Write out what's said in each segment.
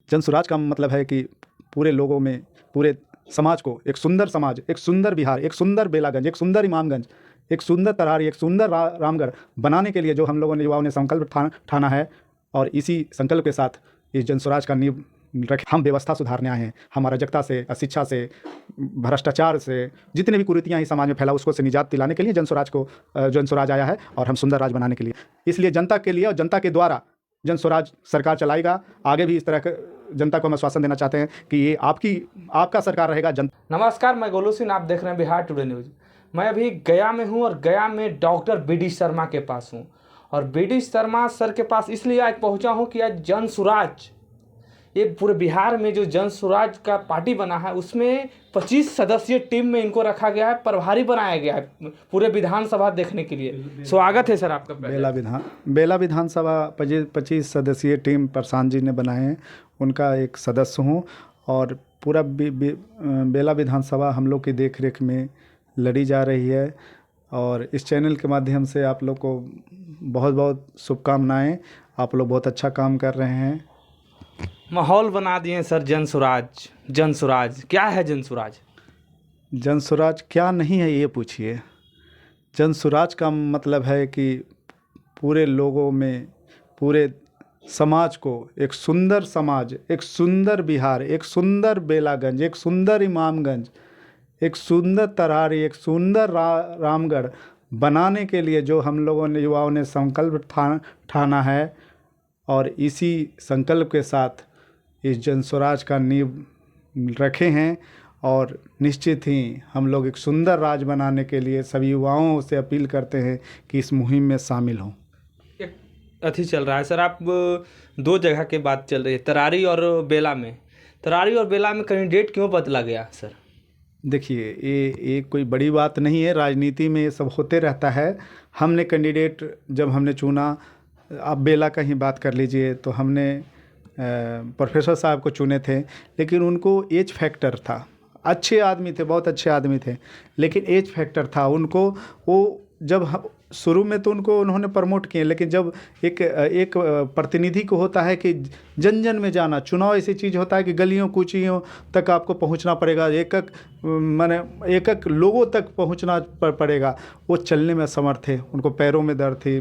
जन स्वराज का मतलब है कि पूरे लोगों में, पूरे समाज को एक सुंदर समाज, एक सुंदर बिहार, एक सुंदर बेलागंज, एक सुंदर इमामगंज, एक सुंदर तरारी, एक सुंदर रामगढ़ बनाने के लिए जो हम लोगों ने, युवाओं ने संकल्प ठाना है। और इसी संकल्प के साथ इस जन स्वराज का नींव रख हम व्यवस्था सुधारने आए हैं। हम अराजकता से, अशिक्षा से, भ्रष्टाचार से, जितने भी कुरीतियाँ इस समाज में फैला उसको से निजात दिलाने के लिए जन स्वराज आया है और हम सुंदर राज बनाने के लिए। इसलिए जनता के लिए और जनता के द्वारा जन स्वराज सरकार चलाएगा। आगे भी इस तरह के जनता को हम आश्वासन देना चाहते हैं कि ये आपका सरकार रहेगा। नमस्कार, मैं गोलू सिंह, आप देख रहे हैं बिहार टुडे न्यूज़। मैं अभी गया में हूँ और गया में डॉक्टर बी.डी. शर्मा के पास हूँ। और बी.डी. शर्मा सर के पास इसलिए आज पहुँचा हूँ कि आज जन स्वराज, ये पूरे बिहार में जो जन स्वराज का पार्टी बना है उसमें 25 सदस्यीय टीम में इनको रखा गया है, प्रभारी बनाया गया है पूरे विधानसभा देखने के लिए। स्वागत है सर आपका। बेला विधानसभा 25 सदस्यीय टीम प्रशांत जी ने बनाए हैं, उनका एक सदस्य हूँ। और पूरा बेला विधानसभा हम लोग की देख रेख में लड़ी जा रही है। और इस चैनल के माध्यम से आप लोग को बहुत बहुत शुभकामनाएं। आप लोग बहुत अच्छा काम कर रहे हैं। माहौल बना दिए सर जन स्वराज क्या है? जन स्वराज क्या नहीं है ये पूछिए। जन स्वराज का मतलब है कि पूरे लोगों में, पूरे समाज को एक सुंदर समाज, एक सुंदर बिहार, एक सुंदर बेलागंज, एक सुंदर इमामगंज, एक सुंदर तरारी, एक सुंदर रामगढ़ बनाने के लिए जो हम लोगों ने, युवाओं ने संकल्प ठाना है। और इसी संकल्प के साथ इस जन स्वराज का नींव रखे हैं। और निश्चित ही हम लोग एक सुंदर राज बनाने के लिए सभी युवाओं से अपील करते हैं कि इस मुहिम में शामिल हों। एक अथी चल रहा है सर, आप दो जगह के बात चल रही है, तरारी और बेला में कैंडिडेट क्यों बदला गया सर? देखिए, ये कोई बड़ी बात नहीं है, राजनीति में ये सब होते रहता है। हमने कैंडिडेट जब हमने चुना, आप बेला का ही बात कर लीजिए, तो हमने प्रोफेसर साहब को चुने थे, लेकिन उनको एज फैक्टर था। अच्छे आदमी थे, बहुत अच्छे आदमी थे, लेकिन एज फैक्टर था उनको। वो जब शुरू में तो उन्होंने प्रमोट किए, लेकिन जब एक प्रतिनिधि को होता है कि जन जन में जाना, चुनाव ऐसी चीज़ होता है कि गलियों कूचियों तक आपको पहुंचना पड़ेगा, एक एक लोगों तक पहुंचना पड़ेगा। वो चलने में असमर्थ थे, उनको पैरों में दर्द थी,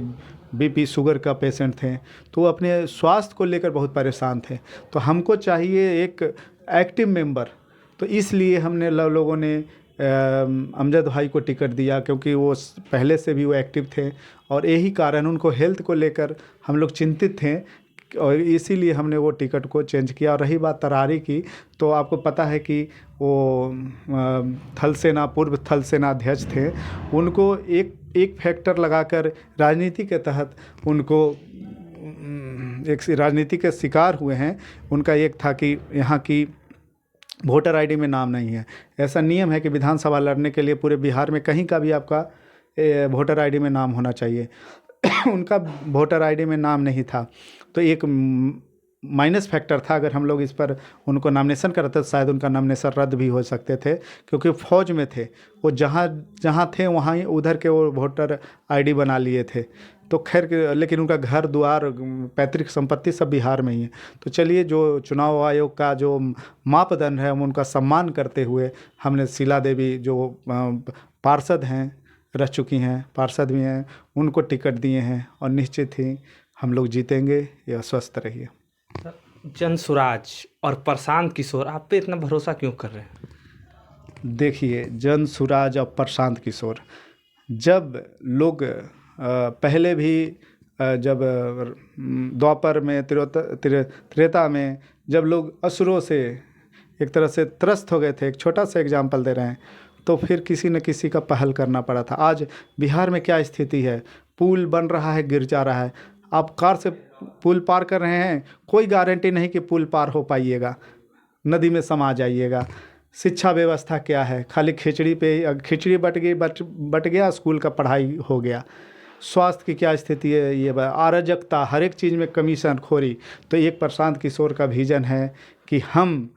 बीपी शुगर का पेशेंट थे, तो अपने स्वास्थ्य को लेकर बहुत परेशान थे। तो हमको चाहिए एक एक्टिव मेंबर, तो इसलिए हमने लोगों ने अमजद भाई को टिकट दिया, क्योंकि वो पहले से भी वो एक्टिव थे और यही कारण उनको हेल्थ को लेकर हम लोग चिंतित थे, और इसीलिए हमने वो टिकट को चेंज किया। और रही बात तरारी की, तो आपको पता है कि वो पूर्व थल सेना अध्यक्ष थे, उनको एक फैक्टर लगाकर राजनीति के तहत उनको एक राजनीति के शिकार हुए हैं। उनका एक था कि यहाँ की वोटर आईडी में नाम नहीं है। ऐसा नियम है कि विधानसभा लड़ने के लिए पूरे बिहार में कहीं का भी आपका वोटर आईडी में नाम होना चाहिए। उनका वोटर आईडी में नाम नहीं था, तो एक माइनस फैक्टर था। अगर हम लोग इस पर उनको नॉमिनेशन करते तो शायद उनका नॉमिनेशन रद्द भी हो सकते थे, क्योंकि फौज में थे वो, जहाँ थे वहाँ ही उधर के वो वोटर आईडी बना लिए थे। तो खैर, लेकिन उनका घर द्वार, पैतृक संपत्ति सब बिहार में ही है। तो चलिए, जो चुनाव आयोग का जो मापदंड है हम उनका सम्मान करते हुए हमने शीला देवी, जो पार्षद हैं, रह चुकी हैं, पार्षद भी हैं, उनको टिकट दिए हैं। और निश्चित ही हम लोग जीतेंगे, ये स्वस्थ रहिए। जन स्वराज और प्रशांत किशोर, आप पे इतना भरोसा क्यों कर रहे हैं? देखिए, जन स्वराज और प्रशांत किशोर, जब लोग पहले भी, जब द्वापर में, त्रेता में, जब लोग असुरों से एक तरह से त्रस्त हो गए थे, एक छोटा सा एग्जाम्पल दे रहे हैं, तो फिर किसी न किसी का पहल करना पड़ा था। आज बिहार में क्या स्थिति है, पुल बन रहा है, गिर जा रहा है। आप कार से पुल पार कर रहे हैं, कोई गारंटी नहीं कि पुल पार हो पाइएगा, नदी में समा जाइएगा। शिक्षा व्यवस्था क्या है, खाली खिचड़ी बट गया, स्कूल का पढ़ाई हो गया। स्वास्थ्य की क्या स्थिति है, ये अराजकता, हर एक चीज़ में कमीशन खोरी। तो एक प्रशांत किशोर का विजन है कि हम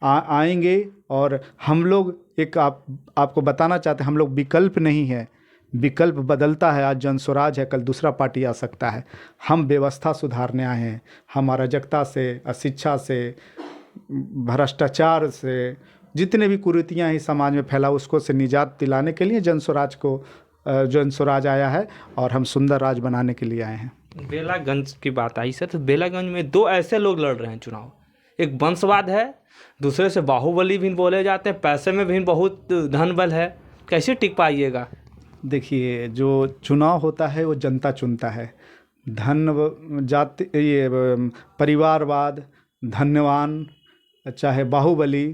आएंगे और हम लोग एक आपको बताना चाहते हैं, हम लोग विकल्प नहीं है, विकल्प बदलता है, आज जन स्वराज है, कल दूसरा पार्टी आ सकता है। हम व्यवस्था सुधारने आए हैं। हम अराजकता से, अशिक्षा से, भ्रष्टाचार से, जितने भी कुरीतियाँ ही समाज में फैला उसको से निजात दिलाने के लिए जन स्वराज आया है और हम सुंदर राज बनाने के लिए आए हैं। बेलागंज की बात आई सर, तो बेलागंज में दो ऐसे लोग लड़ रहे हैं चुनाव, एक वंशवाद है, दूसरे से बाहुबली भी बोले जाते हैं, पैसे में भी बहुत धन बल है, कैसे टिक पाइएगा? देखिए, जो चुनाव होता है वो जनता चुनता है। जाति, ये परिवारवाद, धन्यवान, चाहे बाहुबली,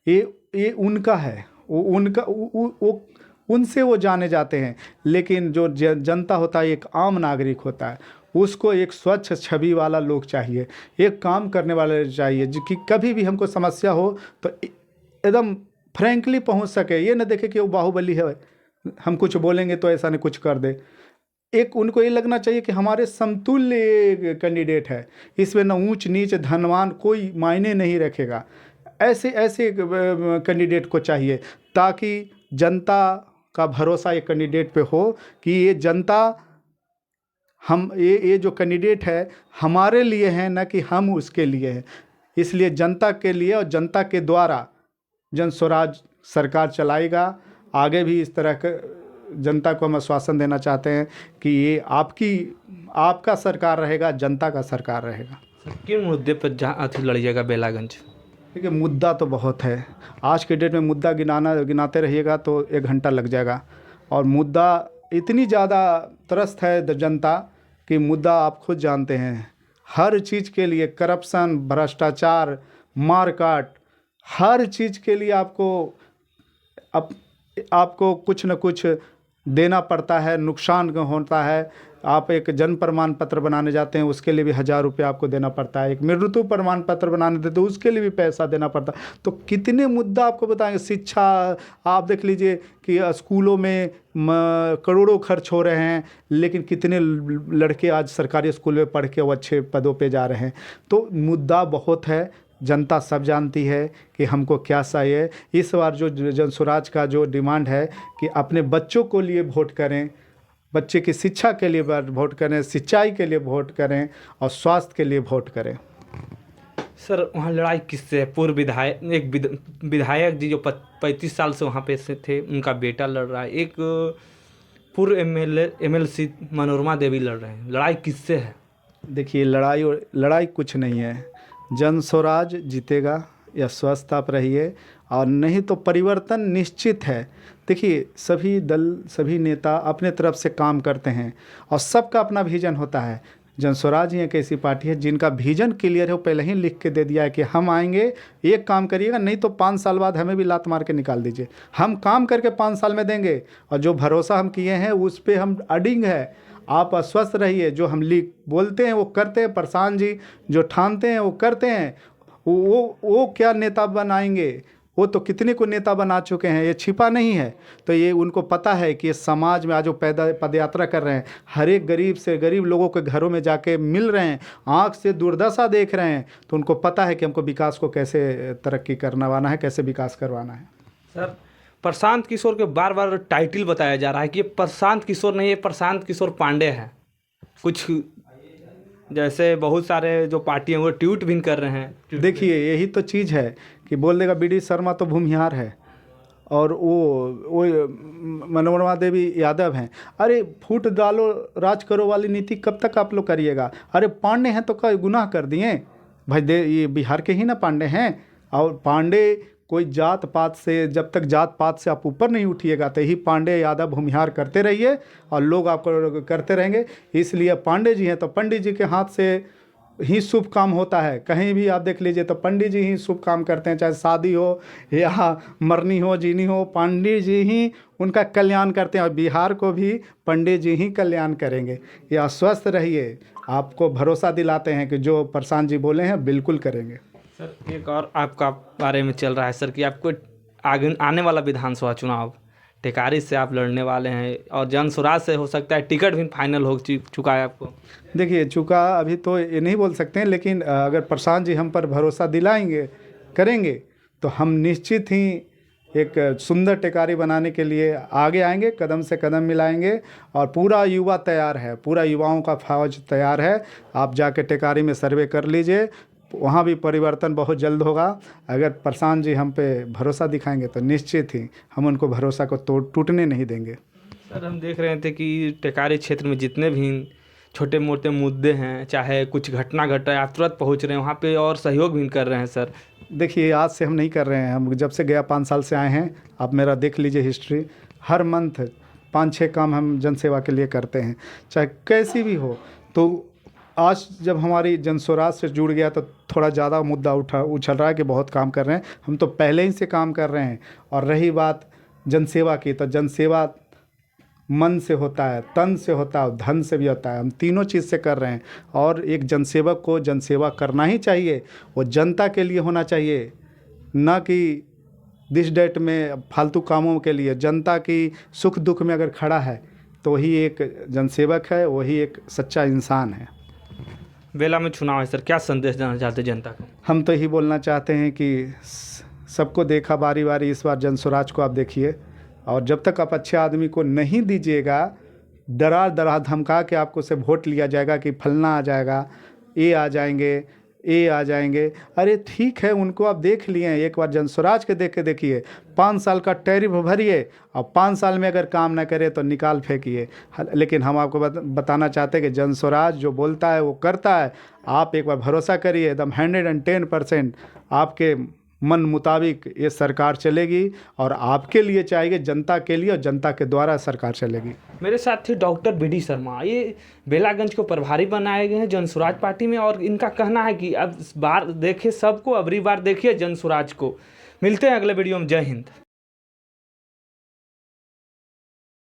ये उनका है, वो उनसे वो जाने जाते हैं। लेकिन जो जनता होता है, एक आम नागरिक होता है, उसको एक स्वच्छ छवि वाला लोग चाहिए, एक काम करने वाले चाहिए, जो कि कभी भी हमको समस्या हो तो एकदम फ्रैंकली पहुंच सके। ये ना देखे कि वो बाहुबली है, हम कुछ बोलेंगे तो ऐसा नहीं कुछ कर दे। एक उनको ये लगना चाहिए कि हमारे समतुल्य कैंडिडेट है, इसमें ना ऊंच नीच धनवान कोई मायने नहीं रखेगा। ऐसे कैंडिडेट को चाहिए ताकि जनता का भरोसा ये कैंडिडेट पे हो कि ये जनता ये जो कैंडिडेट है हमारे लिए है, ना कि हम उसके लिए हैं। इसलिए जनता के लिए और जनता के द्वारा जन स्वराज सरकार चलाएगा। आगे भी इस तरह का जनता को हम आश्वासन देना चाहते हैं कि ये आपका सरकार रहेगा, जनता का सरकार रहेगा। किन मुद्दे पर लड़िएगा बेलागंज? देखिए, मुद्दा तो बहुत है। आज के डेट में मुद्दा गिनाते रहिएगा तो 1 घंटा लग जाएगा। और मुद्दा इतनी ज़्यादा त्रस्त है जनता कि मुद्दा आप खुद जानते हैं। हर चीज़ के लिए करप्शन, भ्रष्टाचार, मारकाट, हर चीज़ के लिए आपको कुछ न कुछ देना पड़ता है, नुकसान होता है। आप एक जन्म प्रमाण पत्र बनाने जाते हैं, उसके लिए भी 1000 रुपये आपको देना पड़ता है। एक मृत्यु प्रमाण पत्र बनाने देते, तो उसके लिए भी पैसा देना पड़ता है। तो कितने मुद्दा आपको बताएंगे। शिक्षा आप देख लीजिए कि स्कूलों में करोड़ों खर्च हो रहे हैं, लेकिन कितने लड़के आज सरकारी स्कूल में पढ़ के वो अच्छे पदों पे जा रहे हैं। तो मुद्दा बहुत है, जनता सब जानती है कि हमको क्या चाहिए। इस बार जो जन स्वराज का जो डिमांड है कि अपने बच्चों को लिए वोट करें, बच्चे की शिक्षा के लिए वोट करें, सिंचाई के लिए वोट करें और स्वास्थ्य के लिए वोट करें। सर, वहाँ लड़ाई किससे है? पूर्व विधायक, एक विधायक जी जो 35 साल से वहाँ पे से थे, उनका बेटा लड़ रहा है। एक पूर्व MLC मनोरमा देवी लड़ रहे हैं। लड़ाई किससे है? देखिए, लड़ाई कुछ नहीं है। जन स्वराज जीतेगा, या स्वस्थ आप रहिए, और नहीं तो परिवर्तन निश्चित है। देखिए, सभी दल, सभी नेता अपने तरफ से काम करते हैं और सबका अपना विजन होता है। जन स्वराज ही एक ऐसी पार्टी है जिनका विजन क्लियर है, वो पहले ही लिख के दे दिया है कि हम आएंगे, एक काम करिएगा, नहीं तो 5 साल बाद हमें भी लात मार के निकाल दीजिए। हम काम करके 5 साल में देंगे, और जो भरोसा हम किए हैं उस पर हम अडिग है। आप अस्वस्थ रहिए, जो हम बोलते हैं वो करते हैं। प्रशांत जी जो ठानते हैं वो करते हैं। वो क्या नेता बनाएंगे? वो तो कितने को नेता बना चुके हैं, ये छिपा नहीं है। तो ये उनको पता है कि समाज में आज जो पदयात्रा कर रहे हैं, हर एक गरीब से गरीब लोगों के घरों में जाके मिल रहे हैं, आँख से दुर्दशा देख रहे हैं, तो उनको पता है कि हमको विकास को कैसे तरक्की करवाना है, कैसे विकास करवाना है। सर, प्रशांत किशोर के बार बार टाइटल बताया जा रहा है कि ये प्रशांत किशोर नहीं है, प्रशांत किशोर पांडे है। कुछ जैसे बहुत सारे जो पार्टी हैं वो ट्वीट भी कर रहे हैं। देखिए, यही तो चीज़ है कि बोल देगा BD शर्मा तो भूमिहार है और वो मनोरमा देवी यादव हैं। अरे फूट डालो राज करो वाली नीति कब तक आप लोग करिएगा? अरे पांडे हैं तो क्या गुनाह कर दिए भाई? ये बिहार के ही ना पांडे हैं। और पांडे कोई जात पात से, जब तक जात पात से आप ऊपर नहीं उठिएगा तो ही पांडे यादव भूमिहार करते रहिए और लोग आपको करते रहेंगे। इसलिए पांडे जी हैं तो पंडित जी के हाथ से ही शुभ काम होता है। कहीं भी आप देख लीजिए तो पंडित जी ही शुभ काम करते हैं, चाहे शादी हो या मरनी हो, जीनी हो, पंडित जी ही उनका कल्याण करते हैं। और बिहार को भी पंडित जी ही कल्याण करेंगे। या स्वस्थ रहिए, आपको भरोसा दिलाते हैं कि जो प्रशांत जी बोले हैं बिल्कुल करेंगे। सर, एक और आपका बारे में चल रहा है सर कि आपको आगे आने वाला विधानसभा चुनाव टेकारी से आप लड़ने वाले हैं और जन स्वराज से हो सकता है टिकट भी फाइनल हो चुका है आपको। देखिए, चुका अभी तो ये नहीं बोल सकते हैं, लेकिन अगर प्रशांत जी हम पर भरोसा दिलाएंगे, करेंगे, तो हम निश्चित ही एक सुंदर टेकारी बनाने के लिए आगे आएंगे, कदम से कदम मिलाएंगे। और पूरा युवा तैयार है, पूरा युवाओं का फौज तैयार है। आप जाके टेकारी में सर्वे कर लीजिए, वहाँ भी परिवर्तन बहुत जल्द होगा। अगर प्रशांत जी हम पे भरोसा दिखाएंगे तो निश्चित ही हम उनको भरोसा को टूटने नहीं देंगे। सर, हम देख रहे थे कि टेकारी क्षेत्र में जितने भी छोटे मोटे मुद्दे हैं, चाहे कुछ घटना घट रहा है, आप तुरंत पहुँच रहे हैं वहाँ पे और सहयोग भी कर रहे हैं। सर देखिए, आज से हम नहीं कर रहे हैं, हम जब से गया 5 साल से आए हैं। आप मेरा देख लीजिए हिस्ट्री, हर मंथ 5-6 काम हम जनसेवा के लिए करते हैं, चाहे कैसी भी हो। तो आज जब हमारी जनस्वराज से जुड़ गया तो थोड़ा ज़्यादा मुद्दा उछल रहा है कि बहुत काम कर रहे हैं। हम तो पहले ही से काम कर रहे हैं। और रही बात जनसेवा की, तो जनसेवा मन से होता है, तन से होता है, धन से भी होता है। हम तीनों चीज़ से कर रहे हैं। और एक जनसेवक को जनसेवा करना ही चाहिए, वो जनता के लिए होना चाहिए, ना कि दिस डेट में फालतू कामों के लिए। जनता की सुख दुख में अगर खड़ा है तो वही एक जनसेवक है, वही एक सच्चा इंसान है। बेला में चुनाव है सर, क्या संदेश देना चाहते हैं जनता को? हम तो यही बोलना चाहते हैं कि सबको देखा बारी बारी, इस बार जनस्वराज को आप देखिए। और जब तक आप अच्छे आदमी को नहीं दीजिएगा, डरा धमका के आपको से वोट लिया जाएगा कि फलना आ जाएगा, ये आ जाएंगे, ये आ जाएंगे। अरे ठीक है, उनको आप देख लिए हैं, एक बार जनस्वराज के देख के देखिए। 5 साल का टैरिफ भरिए और 5 साल में अगर काम ना करे तो निकाल फेंकिए। लेकिन हम आपको बताना चाहते हैं कि जनस्वराज जो बोलता है वो करता है। आप एक बार भरोसा करिए, एकदम 110% आपके मन मुताबिक ये सरकार चलेगी। और आपके लिए चाहिए, जनता के लिए, और जनता के द्वारा सरकार चलेगी। मेरे साथ थे डॉक्टर बीडी शर्मा, ये बेलागंज को प्रभारी बनाए गए हैं जनसुराज पार्टी में। और इनका कहना है कि अब इस बार देखिए सबको, अबरी बार देखिए जनसुराज को। मिलते हैं अगले वीडियो में। जय हिंद।